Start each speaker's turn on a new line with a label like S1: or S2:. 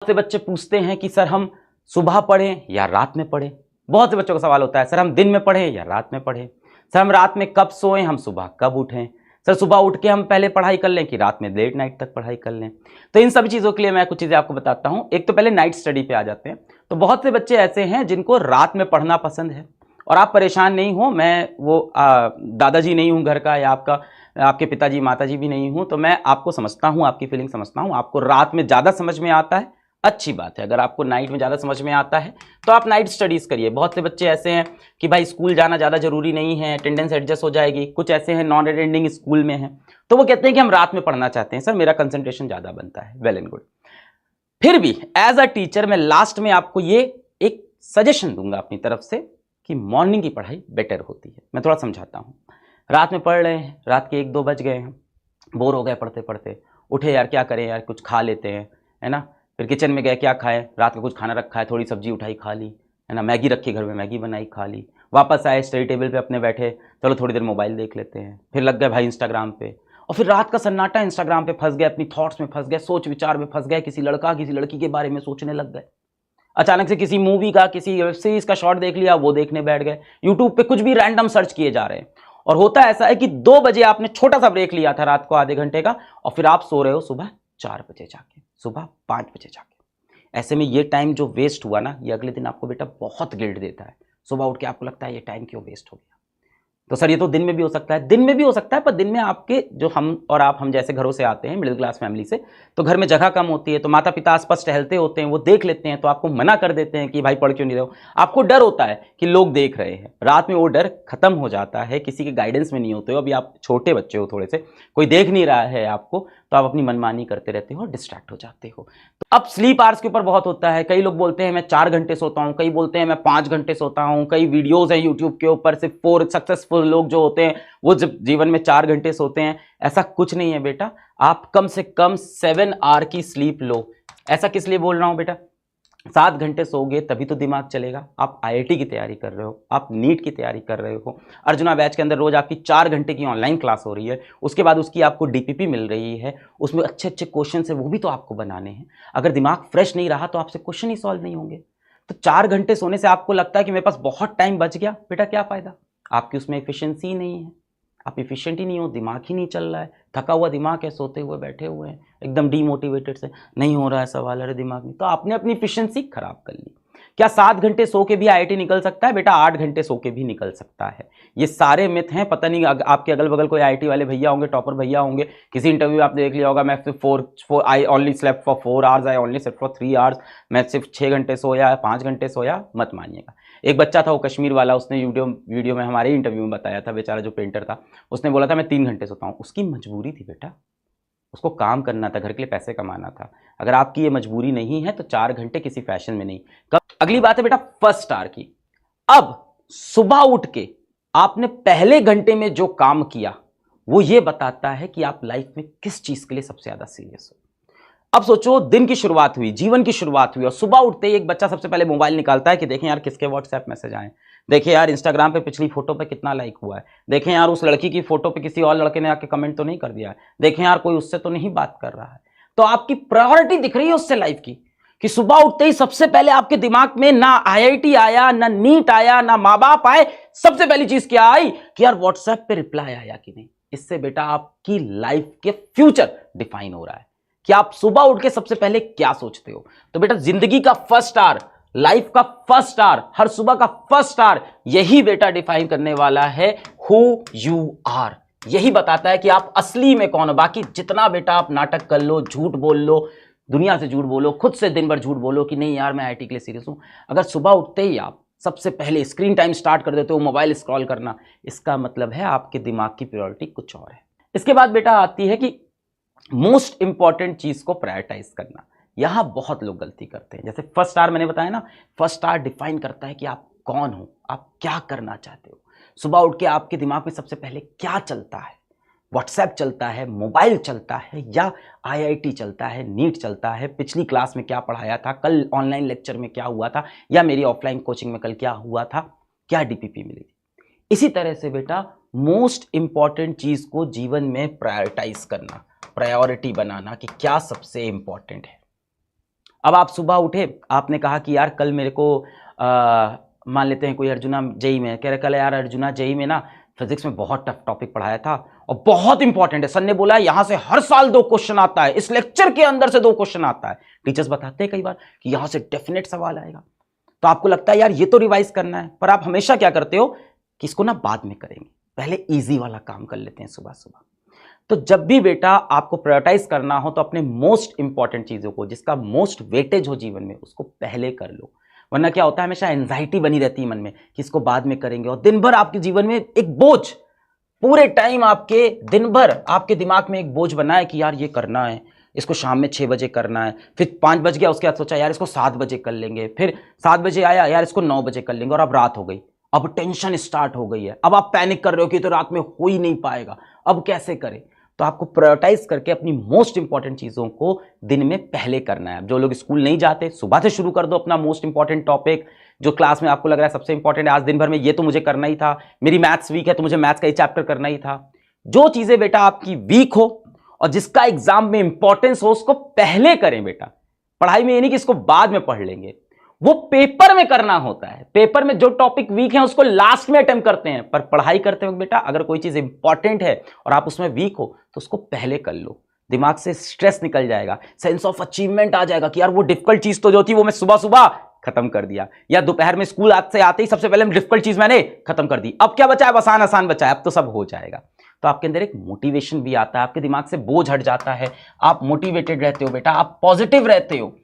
S1: से बच्चे पूछते हैं कि सर हम सुबह पढ़ें या रात में पढ़ें। बहुत से बच्चों का सवाल होता है सर हम दिन में पढ़ें या रात में पढ़ें, सर हम रात में कब सोएं, हम सुबह कब उठें, सर सुबह उठ के हम पहले पढ़ाई कर लें कि रात में लेट नाइट तक पढ़ाई कर लें। तो इन सभी चीज़ों के लिए मैं कुछ चीज़ें आपको बताता हूं। एक तो पहले नाइट स्टडी पे आ जाते हैं। तो बहुत से बच्चे ऐसे हैं जिनको रात में पढ़ना पसंद है, और आप परेशान नहीं हो, मैं वो दादाजी नहीं हूँ घर का, या आपके पिताजी माताजी भी नहीं हूँ, तो मैं आपको समझता हूँ, आपकी फीलिंग समझता हूँ। आपको रात में ज़्यादा समझ में आता है, अच्छी बात है। अगर आपको नाइट में ज़्यादा समझ में आता है तो आप नाइट स्टडीज़ करिए। बहुत से बच्चे ऐसे हैं कि भाई स्कूल जाना ज़्यादा जरूरी नहीं है, अटेंडेंस एडजस्ट हो जाएगी। कुछ ऐसे हैं नॉन अटेंडिंग स्कूल में हैं, तो वो कहते हैं कि हम रात में पढ़ना चाहते हैं, सर मेरा कंसंट्रेशन ज़्यादा बनता है। Well and good. फिर भी एज अ टीचर मैं लास्ट में आपको ये एक सजेशन दूंगा अपनी तरफ से कि मॉर्निंग की पढ़ाई बेटर होती है। मैं थोड़ा समझाता हूँ। रात में पढ़ रहे हैं, रात के 1-2 बज गए हैं, बोर हो गए पढ़ते पढ़ते, उठे यार क्या करें यार, कुछ खा लेते हैं, है ना। फिर किचन में गए, क्या खाएं, रात का कुछ खाना रखा है, थोड़ी सब्जी उठाई खा ली, है ना, मैगी रखी घर में, मैगी बनाई खा ली। वापस आए स्टडी टेबल पे अपने बैठे, चलो थोड़ी देर मोबाइल देख लेते हैं, फिर लग गए भाई इंस्टाग्राम पे, और फिर रात का सन्नाटा, इंस्टाग्राम पे फंस गए, अपनी थॉट्स में फंस गए, सोच विचार में फंस गए, किसी लड़का किसी लड़की के बारे में सोचने लग गए। अचानक से किसी मूवी का, किसी वेब सीरीज का शॉर्ट देख लिया, वो देखने बैठ गए। यूट्यूब पे कुछ भी रैंडम सर्च किए जा रहे हैं। और होता ऐसा है कि 2 बजे आपने छोटा सा ब्रेक लिया था रात को आधे घंटे का, और फिर आप सो रहे हो सुबह 4 बजे जाके, सुबह 5 बजे जाके। ऐसे में ये टाइम जो वेस्ट हुआ ना, ये अगले दिन आपको बेटा बहुत गिल्ट देता है। सुबह उठ के आपको लगता है ये टाइम क्यों वेस्ट हो गया। तो सर ये तो दिन में भी हो सकता है, दिन में भी हो सकता है, पर दिन में आपके जो हम और आप, हम जैसे घरों से आते हैं, मिडिल क्लास फैमिली से, तो घर में जगह कम होती है, तो माता पिता आसपास टहलते होते हैं, वो देख लेते हैं, तो आपको मना कर देते हैं कि भाई पढ़ क्यों नहीं रहे हो। आपको डर होता है कि लोग देख रहे हैं। रात में वो डर खत्म हो जाता है, किसी के गाइडेंस में नहीं होते हो, अभी आप छोटे बच्चे हो थोड़े से, कोई देख नहीं रहा है आपको, तो आप अपनी मनमानी करते रहते हो और डिस्ट्रैक्ट हो जाते हो। तो अब स्लीप आवर्स के ऊपर बहुत होता है। कई लोग बोलते हैं मैं 4 घंटे सोता हूं, कई बोलते हैं मैं 5 घंटे सोता हूं, कई वीडियोस हैं यूट्यूब के ऊपर, सिर्फ 4 सक्सेसफुल लोग जो होते हैं वो जब जीवन में 4 घंटे सोते हैं। ऐसा कुछ नहीं है बेटा, आप कम से कम 7 आवर की स्लीप लो। ऐसा किस लिए बोल रहा हूं बेटा, 7 घंटे सोओगे तभी तो दिमाग चलेगा। आप आईआईटी की तैयारी कर रहे हो, आप नीट की तैयारी कर रहे हो, अर्जुना बैच के अंदर रोज आपकी 4 घंटे की ऑनलाइन क्लास हो रही है, उसके बाद उसकी आपको डीपीपी मिल रही है, उसमें अच्छे अच्छे क्वेश्चन है, वो भी तो आपको बनाने हैं। अगर दिमाग फ्रेश नहीं रहा तो आपसे क्वेश्चन ही सॉल्व नहीं होंगे। तो 4 घंटे सोने से आपको लगता है कि मेरे पास बहुत टाइम बच गया, बेटा क्या फायदा, आपकी उसमें एफिशिएंसी ही नहीं है, आप एफिशिएंट ही नहीं हो, दिमाग ही नहीं चल रहा है, थका हुआ दिमाग है, सोते हुए बैठे हुए हैं, एकदम डीमोटिवेटेड से, नहीं हो रहा है सवाल, अरे दिमाग में, तो आपने अपनी एफिशिएंसी खराब कर ली। क्या 7 घंटे सो के भी आईआईटी निकल सकता है बेटा? 8 घंटे सो के भी निकल सकता है। ये सारे मिथ हैं। पता नहीं आपके अगल बगल कोई आईआईटी वाले भैया होंगे, टॉपर भैया होंगे, किसी इंटरव्यू में आपने देख लिया होगा, मैं सिर्फ 4 I only slept for 4 hours, I only slept for 3 hours, मैं सिर्फ 6 घंटे सोया, 5 घंटे सोया। मत मानिएगा। एक बच्चा था वो कश्मीर वाला, उसने वीडियो में हमारे इंटरव्यू में बताया था, बेचारा जो पेंटर था, उसने बोला था मैं 3 घंटे सोता हूँ। उसकी मजबूरी थी बेटा, उसको काम करना था, घर के लिए पैसे कमाना था। अगर आपकी ये मजबूरी नहीं है तो 4 घंटे किसी फैशन में नहीं। अगली बात है बेटा फर्स्ट आवर की। अब सुबह उठ के आपने पहले घंटे में जो काम किया वो ये बताता है कि आप लाइफ में किस चीज के लिए सबसे ज्यादा सीरियस हो। अब सोचो, दिन की शुरुआत हुई, जीवन की शुरुआत हुई, और सुबह उठते ही एक बच्चा सबसे पहले मोबाइल निकालता है कि देखें यार किसके व्हाट्सएप मैसेज आए, देखें यार इंस्टाग्राम पे पिछली फोटो पे कितना लाइक हुआ है, देखें यार उस लड़की की फोटो पे किसी और लड़के ने आके कमेंट तो नहीं कर दिया है, देखें यार कोई उससे तो नहीं बात कर रहा है। तो आपकी प्रायोरिटी दिख रही है उससे लाइफ की, कि सुबह उठते ही सबसे पहले आपके दिमाग में ना आईआईटी आया, ना नीट आया, ना माँ बाप आए, सबसे पहली चीज क्या आई कि यार व्हाट्सएप पे रिप्लाई आया कि नहीं। इससे बेटा आपकी लाइफ के फ्यूचर डिफाइन हो रहा है कि आप सुबह उठ के सबसे पहले क्या सोचते हो। तो बेटा जिंदगी का फर्स्ट आवर, लाइफ का फर्स्ट आवर, हर सुबह का फर्स्ट आवर, यही बेटा डिफाइन करने वाला है हु यू आर। यही बताता है कि आप असली में कौन हो। बाकी जितना बेटा आप नाटक कर लो, झूठ बोल लो, दुनिया से झूठ बोलो, खुद से दिन भर झूठ बोलो कि नहीं यार मैं आईआईटी के लिए सीरियस हूं, अगर सुबह उठते ही आप सबसे पहले स्क्रीन टाइम स्टार्ट कर देते हो मोबाइल स्क्रॉल करना, इसका मतलब है आपके दिमाग की प्रायोरिटी कुछ और है। इसके बाद बेटा आती है कि मोस्ट इंपॉर्टेंट चीज को प्रायोरिटाइज करना। यहां बहुत लोग गलती करते हैं। जैसे फर्स्ट आवर मैंने बताया ना, फर्स्ट आवर डिफाइन करता है कि आप कौन हो, आप क्या करना चाहते हो। सुबह उठ के आपके दिमाग में सबसे पहले क्या चलता है, व्हाट्सएप चलता है, मोबाइल चलता है, या आईआईटी चलता है, नीट चलता है, पिछली क्लास में क्या पढ़ाया था, कल ऑनलाइन लेक्चर में क्या हुआ था, या मेरी ऑफलाइन कोचिंग में कल क्या हुआ था, क्या डीपीपी मिली थी। इसी तरह से बेटा मोस्ट इंपॉर्टेंट चीज को जीवन में प्रायोरिटाइज करना, प्रायोरिटी बनाना कि क्या सबसे इंपॉर्टेंट है। अब आप सुबह उठे, आपने कहा कि यार कल मेरे को मान लेते हैं कोई अर्जुना जेई में कह रहे, कल यार अर्जुना जेई में ना फिजिक्स में बहुत टफ टॉपिक पढ़ाया था और बहुत इंपॉर्टेंट है, सर ने बोला है यहां से हर साल 2 क्वेश्चन आता है, इस लेक्चर के अंदर से 2 क्वेश्चन आता है। टीचर्स बताते हैं कई बार कि यहां से डेफिनेट सवाल आएगा, तो आपको लगता है यार ये तो रिवाइज करना है, पर आप हमेशा क्या करते हो कि इसको ना बाद में करेंगे, पहले ईजी वाला काम कर लेते हैं सुबह सुबह। तो जब भी बेटा आपको प्रायोरिटाइज करना हो तो अपने मोस्ट इंपॉर्टेंट चीजों को, जिसका मोस्ट वेटेज हो जीवन में, उसको पहले कर लो, वरना क्या होता है हमेशा एंजाइटी बनी रहती है मन में कि इसको बाद में करेंगे, और दिन भर आपके जीवन में एक बोझ, पूरे टाइम आपके दिन भर आपके दिमाग में एक बोझ बना है कि यार ये करना है, इसको शाम में 6 बजे करना है, फिर 5 बज गया, उसके बाद सोचा यार इसको 7 बजे कर लेंगे, फिर 7 बजे आया यार इसको 9 बजे कर लेंगे, और अब रात हो गई, अब टेंशन स्टार्ट हो गई है, अब आप पैनिक कर रहे हो कि तो रात में हो ही नहीं पाएगा, अब कैसे करें। तो आपको प्रायोरिटाइज करके अपनी मोस्ट इंपॉर्टेंट चीजों को दिन में पहले करना है। जो लोग स्कूल नहीं जाते, सुबह से शुरू कर दो अपना मोस्ट इंपॉर्टेंट टॉपिक, जो क्लास में आपको लग रहा है सबसे इंपॉर्टेंट है, आज दिन भर में ये तो मुझे करना ही था, मेरी मैथ्स वीक है तो मुझे मैथ्स का ही चैप्टर करना ही था। जो चीजें बेटा आपकी वीक हो और जिसका एग्जाम में इंपॉर्टेंस हो, उसको पहले करें बेटा। पढ़ाई में ये नहीं कि इसको बाद में पढ़ लेंगे, वो पेपर में करना होता है। पेपर में जो टॉपिक वीक है उसको लास्ट में अटेम्प्ट करते हैं, पर पढ़ाई करते वक्त बेटा अगर कोई चीज इंपॉर्टेंट है और आप उसमें वीक हो तो उसको पहले कर लो, दिमाग से स्ट्रेस निकल जाएगा, सेंस ऑफ अचीवमेंट आ जाएगा कि यार वो डिफिकल्ट चीज तो जो थी वो मैं सुबह सुबह खत्म कर दिया, या दोपहर में स्कूल से आते ही सबसे पहले डिफिकल्ट चीज मैंने खत्म कर दी, अब क्या बचा है, आसान आसान बचा है, अब तो सब हो जाएगा। तो आपके अंदर एक मोटिवेशन भी आता है, आपके दिमाग से बोझ हट जाता है, आप मोटिवेटेड रहते हो बेटा, आप पॉजिटिव रहते हो।